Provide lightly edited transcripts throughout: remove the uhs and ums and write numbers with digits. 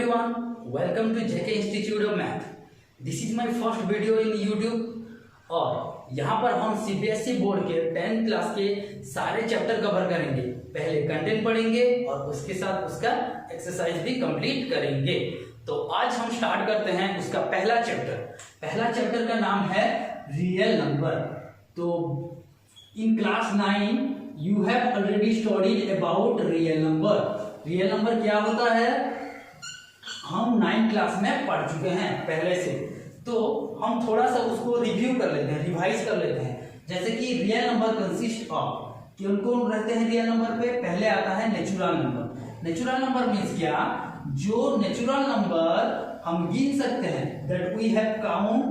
everyone, welcome to JK Institute of Math. This is my first video in YouTube और यहाँ पर हम CBSE board के 10th class के सारे चैप्टर कवर करेंगे। पहले कंटेंट पढ़ेंगे और उसके साथ उसका एक्सरसाइज भी कंप्लीट करेंगे। तो आज हम स्टार्ट करते हैं उसका पहला चैप्टर का नाम है रियल नंबर। तो in class 9 you have already studied about real number क्या होता है हम 9th क्लास में पढ़ चुके हैं पहले से। तो हम थोड़ा सा उसको रिव्यू कर लेते हैं, रिवाइज कर लेते हैं। जैसे कि रियल नंबर कंसिस्ट ऑफ, कौन कौन रहते हैं रियल नंबर पे? पहले आता है natural number. Natural number means क्या? जो नेचुरल नंबर हम गिन सकते हैं, that we have count,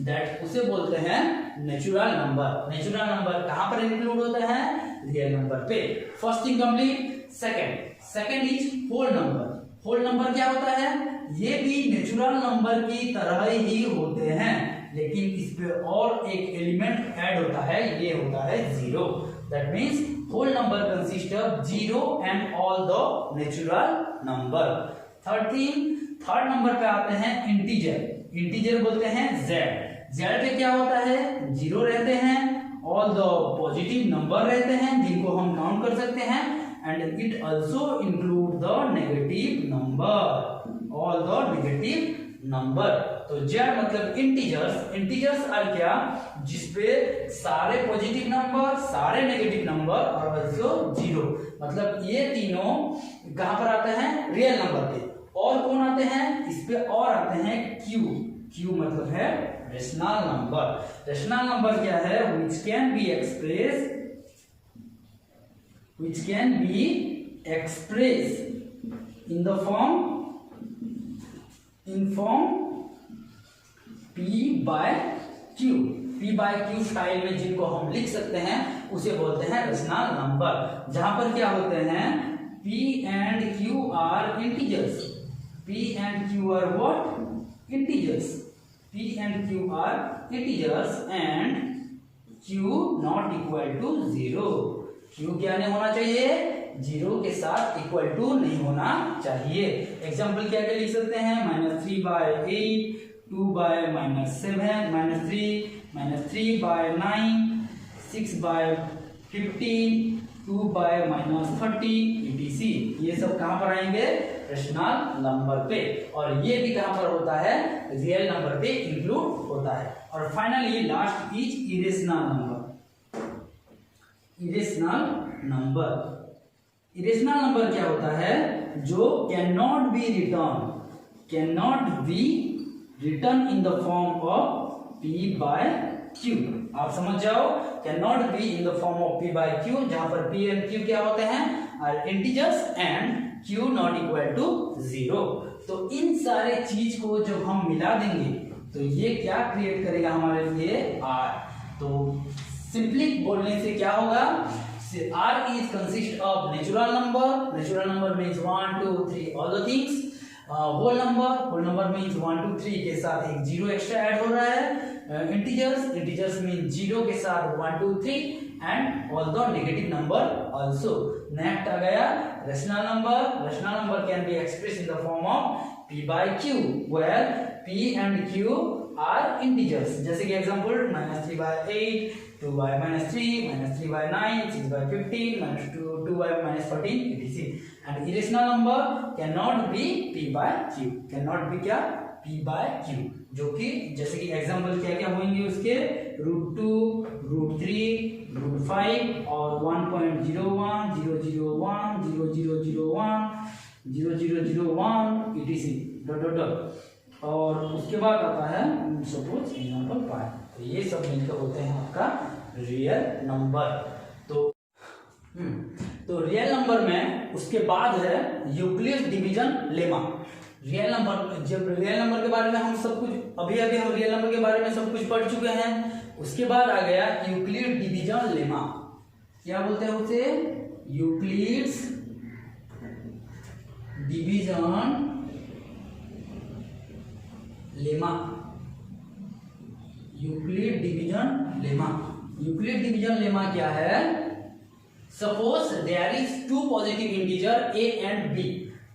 that उसे बोलते हैं नेचुरल नंबर। नेचुरल नंबर कहां पर इंक्लूड होते हैं? रियल नंबर पे। First thing complete. Second is whole number. Whole number क्या होता है? ये भी नेचुरल नंबर की तरह ही होते हैं, लेकिन इस पे और एक एलिमेंट ऐड होता है, ये होता है zero. That means whole number consist of zero and all the natural number. Third number पे आते हैं इंटीजर बोलते हैं जेड पे क्या होता है? जीरो रहते हैं, ऑल द पॉजिटिव नंबर रहते हैं जिनको हम काउंट कर सकते हैं, and it also include the negative number, all the negative number. तो जेड मतलब इंटीजर्स आर क्या? जिसपे सारे पॉजिटिव नंबर, सारे नेगेटिव नंबर और आल्सो जीरो, मतलब ये तीनों कहां पर आते हैं? रियल नंबर पे। और कौन आते हैं इस पे? और आते हैं क्यू मतलब है रेशनल नंबर। रेशनल नंबर क्या है? which can be expressed in the form P by Q style में जिनको हम लिख सकते हैं उसे बोलते हैं रेशनल नंबर। जहां पर क्या होते हैं? P and Q are integers. P and Q are what? Integers. P and Q are integers and Q not equal to 0. Q क्या नहीं होना चाहिए? जीरो के साथ इक्वल टू नहीं होना चाहिए। एग्जाम्पल क्या क्या लिख सकते हैं? -3/8, 2/-7, -3/9, 6/15, 2/-30 etc. ये सब कहां पर आएंगे? रेशनल नंबर पे। और ये भी कहां पर होता है? रियल नंबर पे इंक्लूड होता है। और finally last is irrational number. Irrational number क्या होता है? जो can not be return in the form of P by Q। आप समझ जाओ, can not be in the form of P by Q, जहां पर P and Q क्या होते हैं? R integers and Q not equal to 0। तो इन सारे चीज को जब हम मिला देंगे तो ये क्या क्रिएट करेगा हमारे लिए? R। तो सिंपली बोलने से क्या होगा? R is consist of natural number means 1 2 3 all the things। whole number means 1 2 3 के साथ एक जीरो एक्स्ट्रा ऐड हो रहा है। इंटीजर्स मीन जीरो के साथ 1 2 3 and all the negative number also. Next आ गया rational number can be express in the form of P by Q where P and Q are integers। जैसे कि example -3/8, 2/-3, -3/9, 6/15, -2/-14 etc. and irrational number cannot be P by Q, cannot be क्या? P by Q, जो कि जैसे कि example क्या क्या होंगे उसके? √2, √3, √5 और 1.01, 001, 0001, 0001 etc. और उसके बाद आता है सपोज एग्जांपल 5। तो ये सब मिलकर होते हैं आपका रियल नंबर। तो रियल नंबर में उसके बाद है Euclid division lemma. Real number के बारे में हम सब कुछ अभी हम रियल नंबर के बारे में सब कुछ पढ़ चुके हैं। उसके बाद आ गया यूक्लिड डिवीजन लेमा। क्या बोलते हैं उसे? Euclid's division lemma. Euclid division lemma क्या है? Suppose there is two positive integer a and b।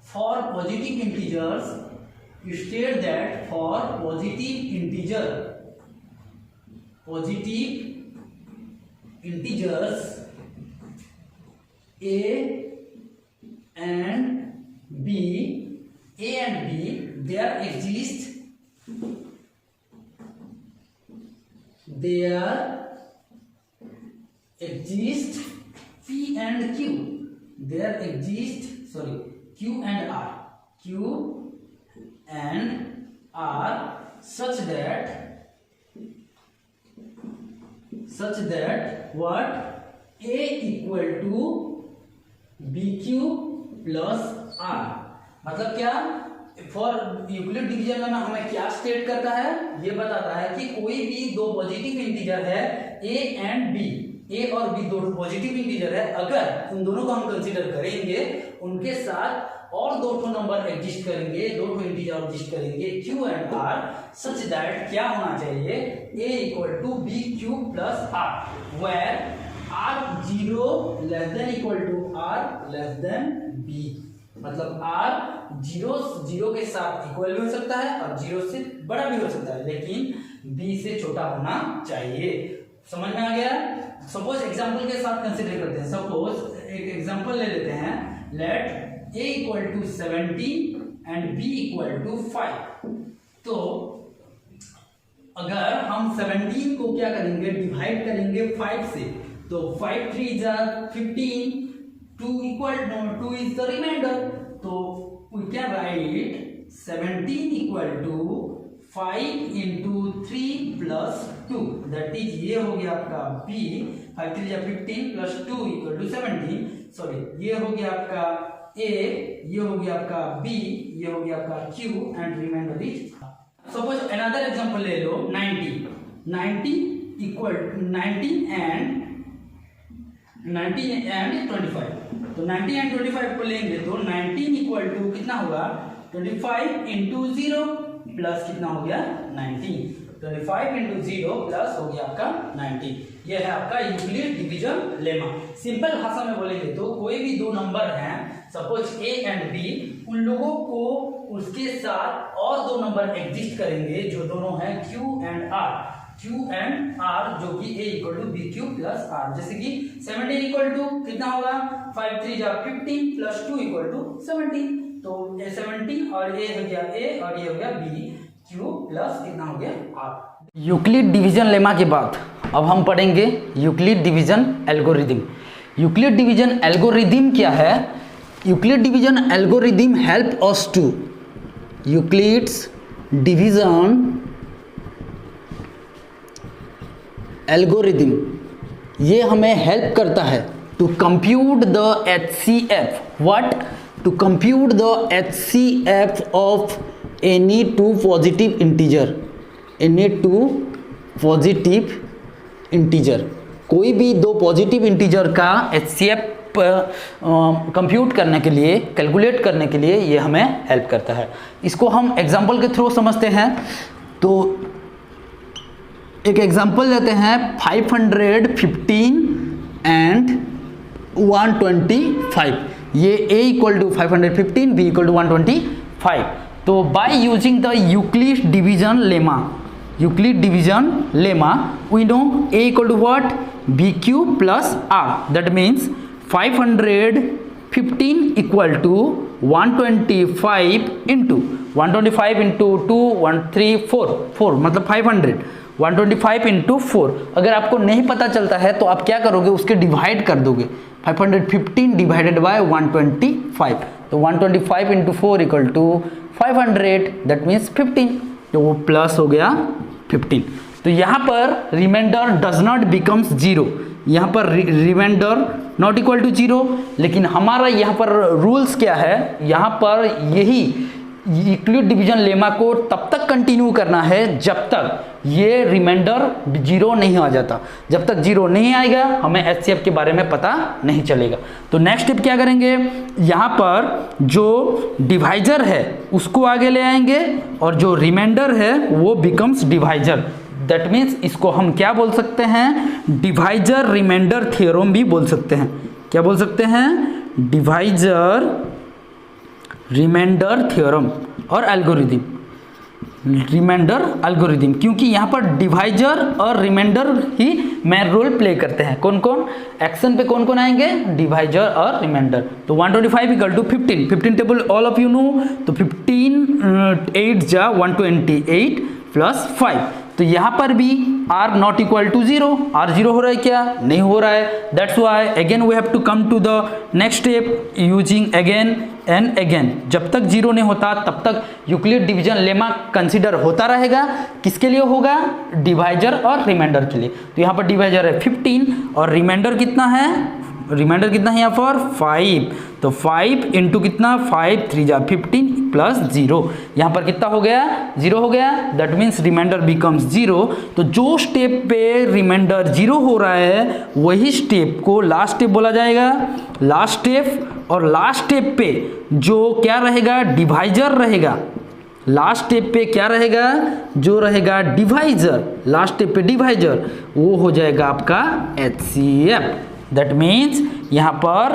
For positive integers, you state that for positive integers a and b, there exist P and Q. There exist Q and R such that what A equal to BQ plus R. मतलब क्या, for Euclid division में हमें क्या state करता है, ये बताता है कि कोई भी दो पॉजिटिव इंटीजर है A एंड B, A और B दो पॉजिटिव इंटीजर है, अगर उन दोनों को हम कंसीडर करेंगे, उनके साथ और दो नंबर एग्जिस्ट करेंगे, दो इंटीजर एग्जिस्ट करेंगे Q and R, such that क्या होना चाहिए, A equal to BQ plus R, where R 0 less than equal to R less than B. मतलब R 0 के साथ इक्वल भी हो सकता है और 0 से बड़ा भी हो सकता है, लेकिन B से छोटा होना चाहिए. समझ में आ गया? सपोज एग्जांपल के साथ कंसीडर करते हैं. सपोज एक एग्जांपल ले लेते हैं. Let A equal to 17 and B equal to 5. तो अगर हम 17 को क्या करेंगे, डिवाइड करेंगे 5 से, तो 5 3 15, 2 is the remainder. तो we can write 17 equal to 5 into 3 plus 2. That is ये हो गया आपका B. 5 3 15 plus 2 equal to 17. Sorry, ये हो गया आपका A, ये हो गया आपका B, ये हो गया आपका Q and remainder is. Suppose another example ले लो. 19 equal to 19 and 25. तो 19 एंड 25 को लेंगे तो 19 इक्वल टू कितना होगा, 25 इंटू 0 प्लस कितना हो गया 19. 25 इंटू 0 प्लस हो गया आपका 90. यह है आपका यूक्लिड डिवीजन लेमा. सिंपल भाषा में बोलेंगे तो कोई भी दो नंबर हैं, सपोज A एंड B, उन लोगों को उसके साथ और दो नंबर एग्जिस्ट करेंगे जो दोनों हैं Q एंड R, जो कि A equal to BQ plus R. जैसे कि 17 इक्वल टू कितना होगा, 5 3 15 प्लस 2 इक्वल टू 17. तो ये 17 और ये हो गया A और ये हो गया BQ प्लस कितना हो गया R. यूक्लिड डिवीजन लेमा के बाद अब हम पढ़ेंगे Euclid division algorithm. Euclid division algorithm क्या है? Euclid division algorithm help us to, Euclid's division algorithm ये हमें हेल्प करता है to compute the HCF. What? To compute the HCF of any two positive integer. कोई भी दो पॉजिटिव इंटीजर का HCF कंप्यूट करने के लिए, कैलकुलेट करने के लिए ये हमें हेल्प करता है. इसको हम एग्जाम्पल के थ्रू समझते हैं. तो एक एग्जाम्पल लेते हैं 515 एंड 125. ये A equal to 515, B equal to 125. तो by using the Euclid division lemma we know A equal to what, BQ plus R. That means 515 equal to 125 into 2 1 3 4 मतलब 500. 125 इंटू 4. अगर आपको नहीं पता चलता है तो आप क्या करोगे, उसके डिवाइड कर दोगे. 515 डिवाइडेड बाय 125. तो 125 into 4 equal to 500. That means 15. तो वो प्लस हो गया 15. तो यहाँ पर रिमाइंडर डज नॉट बिकम्स 0. यहाँ पर रिमाइंडर नॉट इक्वल टू 0. लेकिन हमारा यहाँ पर रूल्स क्या है, यहाँ पर यही यूक्लिड डिवीजन लेमा को तब तक कंटिन्यू करना है जब तक ये रिमाइंडर 0 नहीं आ जाता. जब तक 0 नहीं आएगा हमें HCF के बारे में पता नहीं चलेगा. तो नेक्स्ट स्टेप क्या करेंगे, यहाँ पर जो डिवाइजर है उसको आगे ले आएंगे और जो रिमाइंडर है वो बिकम्स डिवाइजर. दैट मीन्स इसको हम क्या बोल सकते हैं, डिवाइजर रिमाइंडर थ्योरम भी बोल सकते हैं. क्या बोल सकते हैं, डिवाइजर रिमाइंडर थ्योरम और एल्गोरिदम, रिमाइंडर एल्गोरिदम, क्योंकि यहाँ पर डिवाइजर और रिमाइंडर ही मेन रोल प्ले करते हैं। कौन कौन एक्शन पे कौन कौन आएंगे? डिवाइजर और रिमाइंडर। तो 125 equal to 15, 15 table all of you know, तो 15 8 जा 128 प्लस 5। तो यहाँ पर भी r not equal to 0, r 0 हो रहा है क्या? नहीं हो रहा है। That's why again we have to come to the next step using again and again. जब तक 0 नहीं होता तब तक यूक्लिड डिवीजन लेमा कंसीडर होता रहेगा। किसके लिए होगा? डिवाइजर और रिमाइंडर के लिए। तो यहाँ पर डिवाइजर है 15 और रिमाइंडर कितना है? रिमाइंडर कितना है यहाँ पर? 5। तो 5 इंटू कितना? 5 3 जा 15 प्लस 0। यहाँ पर कितना हो गया? 0 हो गया। That means remainder becomes 0। तो जो स्टेप पे रिमाइंडर 0 हो रहा है वही स्टेप को लास्ट स्टेप बोला जाएगा। लास्ट स्टेप, और लास्ट स्टेप पे जो क्या रहेगा? डिवाइजर रहेगा। लास्ट स्टेप पे क्या रहेगा? जो रहेगा डिवाइजर, लास्ट स्टेप पे डिवाइजर, वो हो जाएगा आपका HCF। दैट मीन्स यहाँ पर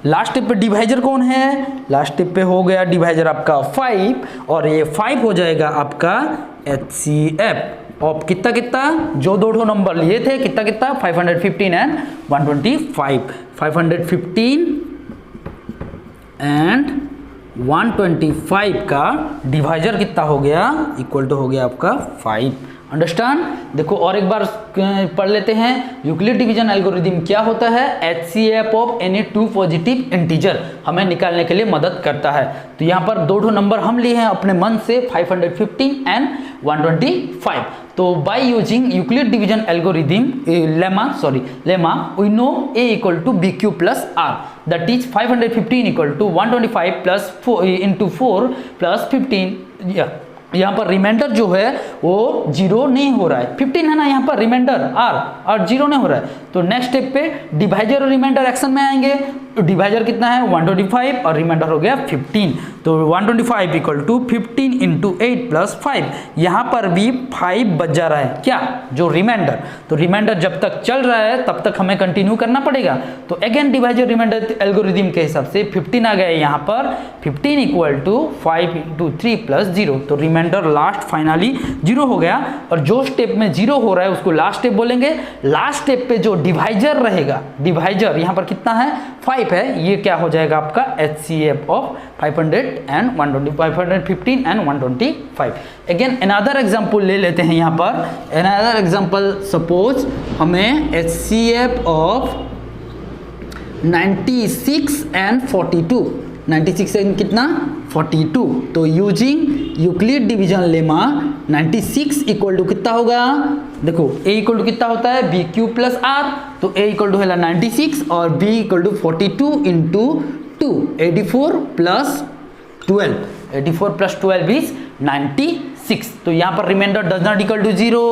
लास्ट स्टेप पे डिवाइजर कौन है? लास्ट स्टेप पे हो गया डिवाइजर आपका 5, और ये 5 हो जाएगा आपका HCF ऑफ कितना कितना? जो दो नंबर लिए थे कितना कितना? 515 एंड 125। 515 एंड 125 का डिवाइजर कितना हो गया? इक्वल टू हो गया आपका 5। अंडरस्टैंड? देखो और एक बार पढ़ लेते हैं। यूक्लिड डिवीजन एल्गोरिदम क्या होता है? HCF of any two positive integer हमें निकालने के लिए मदद करता है। तो यहाँ पर दो नंबर हम लिए हैं अपने मन से, 515 एंड 125। तो by using Euclid division algorithm lemma we know A equal to BQ plus R, that is 515 equal to 125 plus into 4 plus 15। यहाँ पर रिमाइंडर जो है वो 0 नहीं हो रहा है, 15 है ना यहाँ पर रिमाइंडर R, और 0 नहीं हो रहा है। तो नेक्स्ट स्टेप पे डिवाइजर और रिमाइंडर एक्शन में आएंगे। तो डिवाइजर कितना है? 125 और रिमाइंडर हो गया 15। तो 125 इक्वल टू 15 इंटू 8 प्लस 5। यहाँ पर भी 5 बच जा रहा है क्या? जो रिमाइंडर। तो रिमाइंडर जब तक चल रहा है तब तक हमें कंटिन्यू करना पड़ेगा। तो अगेन डिवाइजर रिमाइंडर एल्गोरिदम के हिसाब से 15 आ गया यहाँ पर। 15 इक्वल टू 5 इंटू 3 प्लस 0। तो रिमाइंडर लास्ट फाइनली 0 हो गया, और जो स्टेप में 0 हो रहा है उसको लास्ट स्टेप बोलेंगे। लास्ट स्टेप पे जो डिवाइजर रहेगा, डिवाइजर यहाँ पर कितना है? 5 है। ये क्या हो जाएगा आपका? HCF of 500 and 515 and 125। Again another example ले लेते हैं यहाँ पर। अनदर एग्जांपल, सपोज हमें HCF ऑफ 96 एंड 42, 96 एंड कितना? 42। तो using Euclid division lemma 96 equal to कितना होगा? देखो A इक्वल टू कितना होता है? BQ plus R। तो A इक्वल टू है 96 और B equal to 42 into 2, 84 plus 12, 84 plus 12 is 96। तो यहाँ पर remainder does not equal to 0।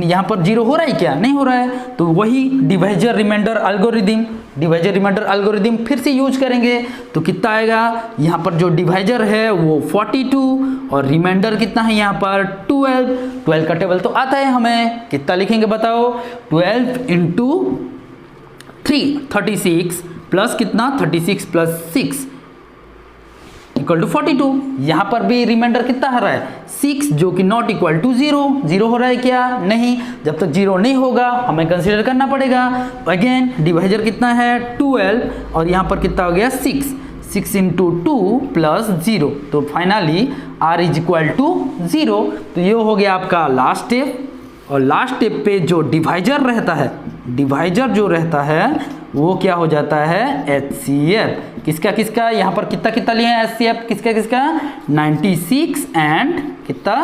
यहाँ पर 0 हो रहा है क्या? नहीं हो रहा है। तो वही divisor remainder algorithm, divisor remainder algorithm फिर से यूज करेंगे। तो कितना आएगा? यहाँ पर जो डिवाइजर है वो 42 और रिमाइंडर कितना है यहाँ पर? 12 का टेबल तो आता है हमें। कितना लिखेंगे बताओ? 12 इंटू 3 36 प्लस कितना? 36 प्लस 6 इक्वल टू 42। यहाँ पर भी रिमाइंडर कितना आ रहा है? 6, जो कि नॉट इक्वल टू 0। 0 हो रहा है क्या? नहीं। जब तक 0 नहीं होगा हमें कंसीडर करना पड़ेगा। अगेन डिवाइजर कितना है? 12, और यहाँ पर कितना हो गया? 6 इंटू 2 प्लस 0। तो finally R is equal to 0। तो ये हो गया आपका लास्ट स्टेप। और लास्ट स्टेप पे जो डिवाइजर रहता है, डिवाइजर जो रहता है वो क्या हो जाता है? HCF। किसका किसका? यहाँ पर कितना कितना लिए हैं HCF? किसका किसका? 96 एंड कितना?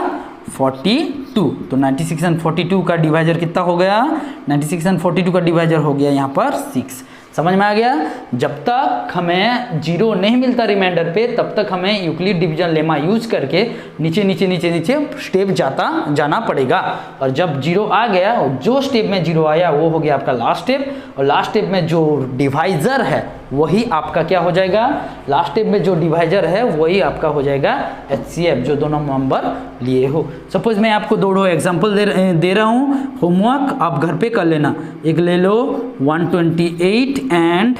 42। तो 96 एंड 42 का डिवाइजर कितना हो गया? 96 एंड 42 का डिवाइजर हो गया यहाँ पर 6। समझ में आ गया? जब तक हमें 0 नहीं मिलता रिमाइंडर पे तब तक हमें यूक्लिड डिवीजन लेमा यूज करके नीचे नीचे नीचे नीचे स्टेप जाना पड़ेगा। और जब 0 आ गया, जो स्टेप में 0 आया वो हो गया आपका लास्ट स्टेप। और लास्ट स्टेप में जो डिवाइजर है वही आपका क्या हो जाएगा? लास्ट स्टेप में जो डिवाइजर है वही आपका हो जाएगा HCF, जो दोनों नंबर लिए हो। सपोज मैं आपको दो एग्जांपल दे रहा हूँ, होमवर्क आप घर पे कर लेना। एक ले लो 128 एंड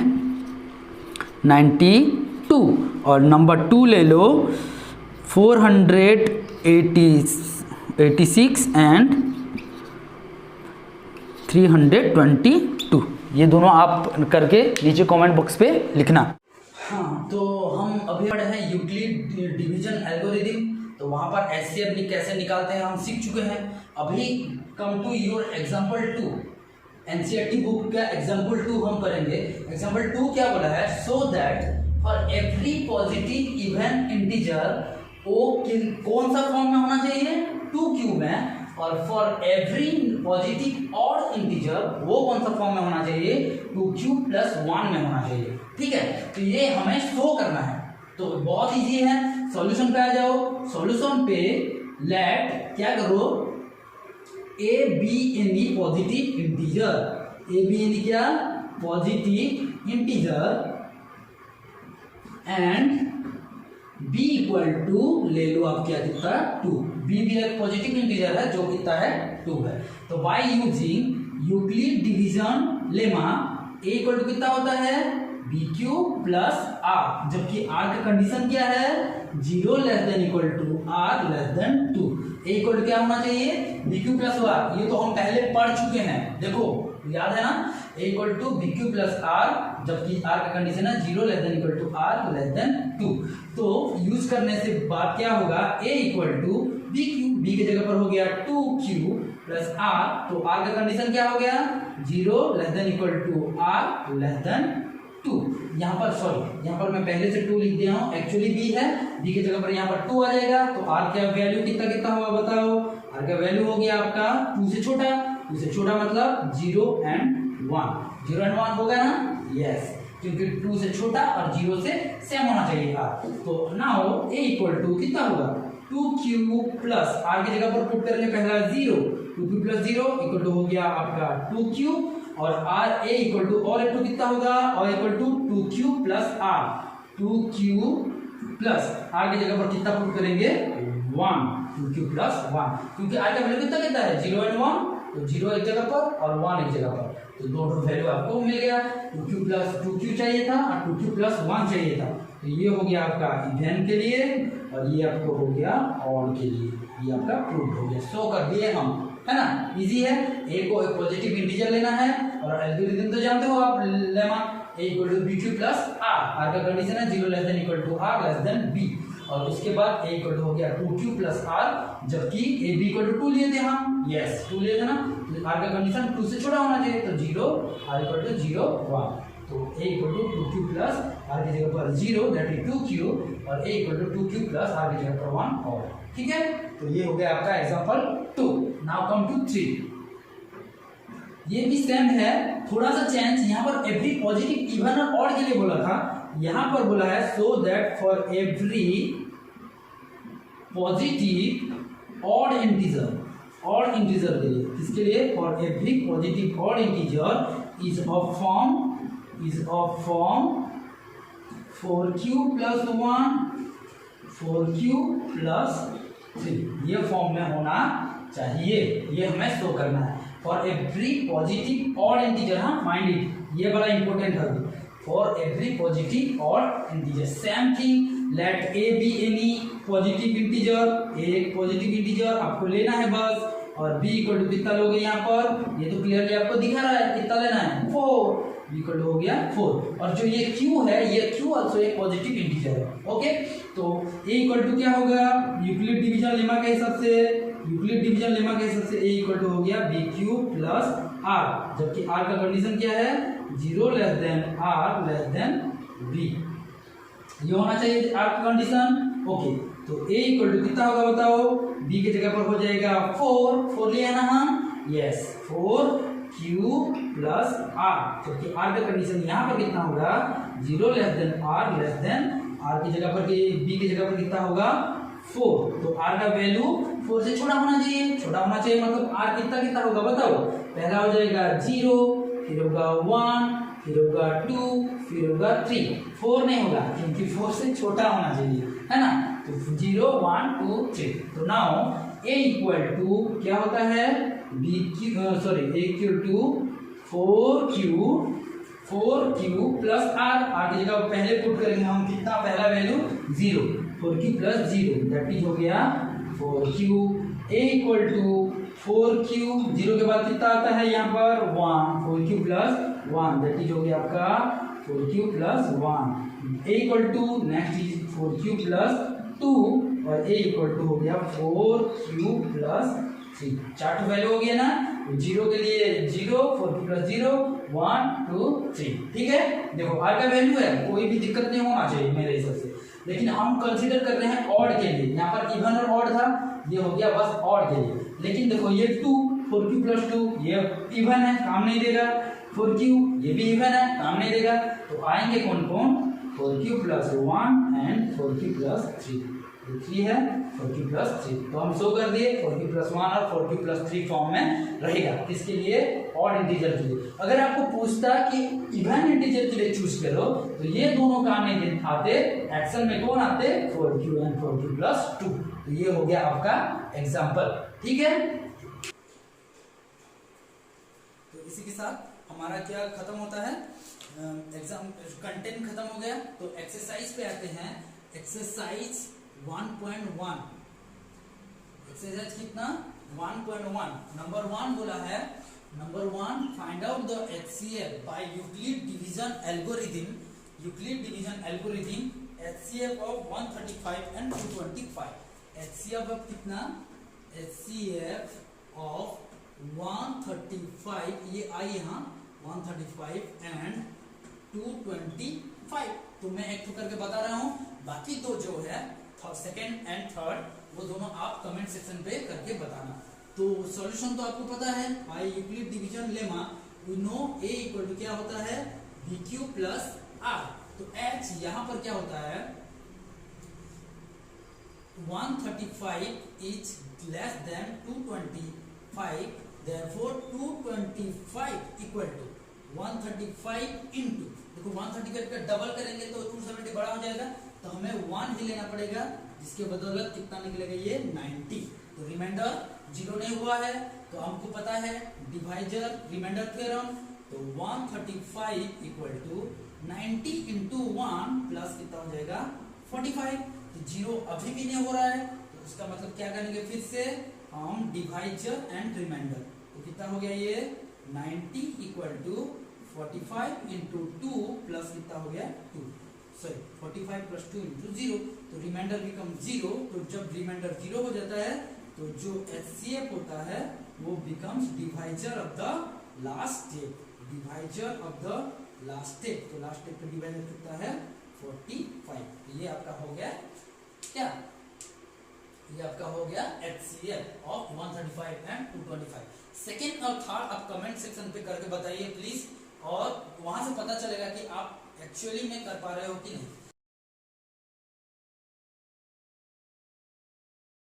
92। 2 और नंबर 2 ले लो 486 एंड 322। ये दोनों आप करके नीचे कमेंट बॉक्स पे लिखना। हाँ, तो हम अभी पढ़े हैं यूक्लिड डिवीजन एल्गोरिथम, तो वहाँ पर एचसीएफ कैसे निकालते हैं हम सीख चुके हैं। अभी come to your example 2, NCERT book का एग्जाम्पल 2 हम करेंगे। एग्जाम्पल 2 क्या बोला है, so that for every positive even integer वो कौन सा फॉर्म में होना चाहिए, 2q में, और for every positive odd integer वो कौन सा फॉर्म में होना चाहिए, 2q + 1 में होना चाहिए। ठीक है, तो ये हमें शो करना है, तो बहुत इजी है। सॉल्यूशन पे आ जाओ। सॉल्यूशन पे लेट क्या करो, ए be any positive integer, A be any क्या, पॉजिटिव इंटीजर, एंड b = ले लो आप क्या कितना, 2। b भी एक पॉजिटिव इंटीजर है जो कितना है, 2 है। तो by using Euclid division lemma a = कितना होता है, bq + r, जबकि r का कंडीशन क्या है, 0 <= r <= 2। a = क्या होना चाहिए, bq + r। ये तो हम पहले पढ़ चुके हैं, देखो याद है ना, a = bq + r, जबकि r का कंडीशन है 0 <= r <= 2। तो यूज करने से बात क्या होगा, a = bq, b की जगह पर हो गया 2q + r, तो r का कंडीशन क्या हो गया, 0 <= r <2। यहाँ पर सॉरी, यहाँ पर मैं पहले से 2 लिख दिया हूँ, एक्चुअली b है, b की जगह पर यहाँ पर 2 आ जाएगा, तो r का वैल्यू कितना कितना होगा बताओ, r का वैल्यू हो गया आपका 2 से छोटा, 2 से छोटा मतलब 0 and 1, 0 and 1 होगा ना, यस, क्योंकि 2 से छोटा और 0 से सेम होना चाहिए r। तो नाउ a = कितना होगा, 2q + r की जगह पर पुट कर ले पहला 0, 2q + 0 हो गया आपका 2q, और r a = और एक कितना होगा, और = 2q + r, 2q + r की जगह पर कितना पुट करेंगे, 1, 2q + 1, क्योंकि r का वैल्यू कितना कितना है, 0 and 1, तो 0 एक जगह पर और 1 एक जगह पर, तो दोनों वैल्यू आपको मिल गया। 2q + 2q चाहिए था और 2q + 1 चाहिए था, तो ये हो गया आपका इवेन के लिए, और ये आपको हो गया ऑड के लिए, ये आपका प्रूफ हो गया, शो कर दिए हम, है ना, इजी है। a को एक पॉजिटिव इंटीजर लेना है, और एल्गोरिथम तो जानते हो आप, lemma a = bq + r, r का कंडीशन है 0 <= r b, और उसके बाद a = हो गया 2q + r, जबकि a b = 2 लिए थे हम, यस 2 लिए थे ना, तो r का कंडीशन 2 से छोटा होना चाहिए, तो 0, r = 0, 1, तो a = 2q + r की जगह पर 0 दैट इज 2q, और a = 2q + r की जगह पर 1 और, ठीक है। तो ये हो गया आपका एग्जांपल 2। नाउ कम टू 3, ये भी सेम है, थोड़ा सा चेंज, यहाँ पर एवरी पॉजिटिव इवन और ऑड के लिए बोला था, यहाँ पर बोला है so that for every positive odd integer, odd integer के लिए, किसके लिए, for every positive odd integer is of form 4q + 1, 4q + 3, ये फॉर्म में होना चाहिए, ये हमें शो करना है। For every positive odd integer, हाँ माइंड इट, ये बड़ा इंपॉर्टेंट है। For every positive odd integer same thing, let a be any positive integer, एक पॉजिटिव इंटीजर आपको लेना है बस, और b = कितना लोगे यहाँ पर, ये तो क्लियरली आपको दिखा रहा है कितना लेना है, 4, b = हो गया 4, और जो ये q है, ये q आल्सो एक पॉजिटिव इंटीजर है, ओके। तो a = क्या होगा, यूक्लिड डिवीजन लेमा के हिसाब से, यूक्लिड डिवीजन लेमा के हिसाब से a = हो गया bq + r, जबकि r का कंडीशन क्या है, 0 <= r b, ये होना चाहिए r का कंडीशन, ओके। तो a = कितना होगा बताओ, b की जगह पर हो जाएगा 4 लिया ना हम, यस 4q + r, क्योंकि r का कंडीशन यहाँ पर कितना होगा, 0 r की जगह पर, b की जगह पर कितना होगा 4, तो r का वैल्यू 4 से छोटा होना चाहिए, छोटा होना चाहिए मतलब r कितना कितना होगा बताओ, पहला हो जाएगा 0, फिर होगा 1, फिर होगा 2, फिर होगा 3, 4 नहीं होगा क्योंकि 4 से छोटा होना चाहिए, है ना, तो 0, 1, 2, 3। तो नाउ a = क्या होता है, a = 4q 4q plus r की जगह पहले पुट करेंगे हम कितना, पहला value 0, 4q plus 0 that is हो गया 4q a equal to 4q 0 के बाद कितना आता है यहाँ पर 1, 4q प्लस 1 दैट इज हो गया आपका 4q plus 1 a equal to next is 4q plus 2 और a इक्वल टू हो गया 4q प्लस 3। चार वैल्यू हो गया ना, 0 के लिए 0, 4q प्लस 0, 1 2 3। ठीक है, देखो r का वैल्यू है, कोई भी दिक्कत नहीं होना चाहिए मेरे हिसाब से, लेकिन हम कंसीडर कर रहे हैं ऑड के लिए। यहाँ पर इवन और ऑड था, ये हो गया बस ऑड के लिए। लेकिन देखो ये 2, 4q प्लस 2 ये इवन है, काम नहीं देगा। 4q ये भी इवन है, काम नहीं देगा। तो आएंगे कौन कौन, 4q plus 1 and 4q plus 3। 3 है, 4q प्लस 3 तो हम शो कर दिए 4q प्लस 1 और 4q प्लस 3 फॉर्म में रहेगा। किसके लिए, ऑड इंटीजर के लिए। अगर आपको पूछता कि इवन इंटीजर के लिए चूज करो तो ये दोनों काम नहीं आते, एक्शन में कौन आते, 4q एंड 4q प्लस 2। तो ये हो गया आपका एग्जाम्पल। ठीक है, तो इसी के साथ हमारा क्या खत्म होता है, एग्जाम कंटेंट खत्म हो गया। तो एक्सरसाइज पे आते हैं। एक्सरसाइज 1.1, एक्सरसाइज कितना 1.1 नंबर 1 बोला है। Number 1, find out the HCF by Euclid division algorithm. Euclid division algorithm HCF of 135 and 225। HCF of कितना, HCF ऑफ 135, ये आई यहाँ 135 एंड 225। तो मैं एक करके बता रहा हूँ, बाकी दो जो है सेकेंड एंड थर्ड वो दोनों आप कमेंट सेक्शन पे करके बताना। तो सॉल्यूशन तो आपको पता है, by Euclid division lemma we know a equal to क्या होता है, bq प्लस r। तो h यहाँ पर क्या होता है, 135 is less than 225, therefore 225 equal to 135 into, देखो 135 का डबल करेंगे तो 270 बड़ा हो जाएगा, तो हमें 1 ही लेना पड़ेगा, जिसके बदौलत कितना निकलेगा ये 90। तो रिमाइंडर 0 नहीं हुआ है, तो हमको पता है डिवाइजर रिमाइंडर थ्योरम। तो 135 इक्वल टू 90 इंटू 1 प्लस कितना हो जाएगा 45। तो 0 अभी भी नहीं हो रहा है, तो उसका मतलब क्या करेंगे, फिर से हम डिवाइजर एंड रिमाइंडर। तो कितना हो गया ये 90 इक्वल टू 45 इंटू 2 प्लस कितना हो गया 2, सॉरी 45 प्लस 2 इंटू 0। तो रिमाइंडर बिकम 0। तो जब रिमाइंडर 0 हो जाता है तो जो HCF होता है वो becomes divisor of the last step, divisor of the last step. तो लास्ट स्टेप का डिवाइजर कितना है 45। तो ये आपका हो गया क्या, ये आपका हो गया HCF ऑफ 135 एंड 225। सेकेंड और थर्ड आप कमेंट सेक्शन पे करके बताइए प्लीज, और वहां से पता चलेगा कि आप एक्चुअली में कर पा रहे हो कि नहीं।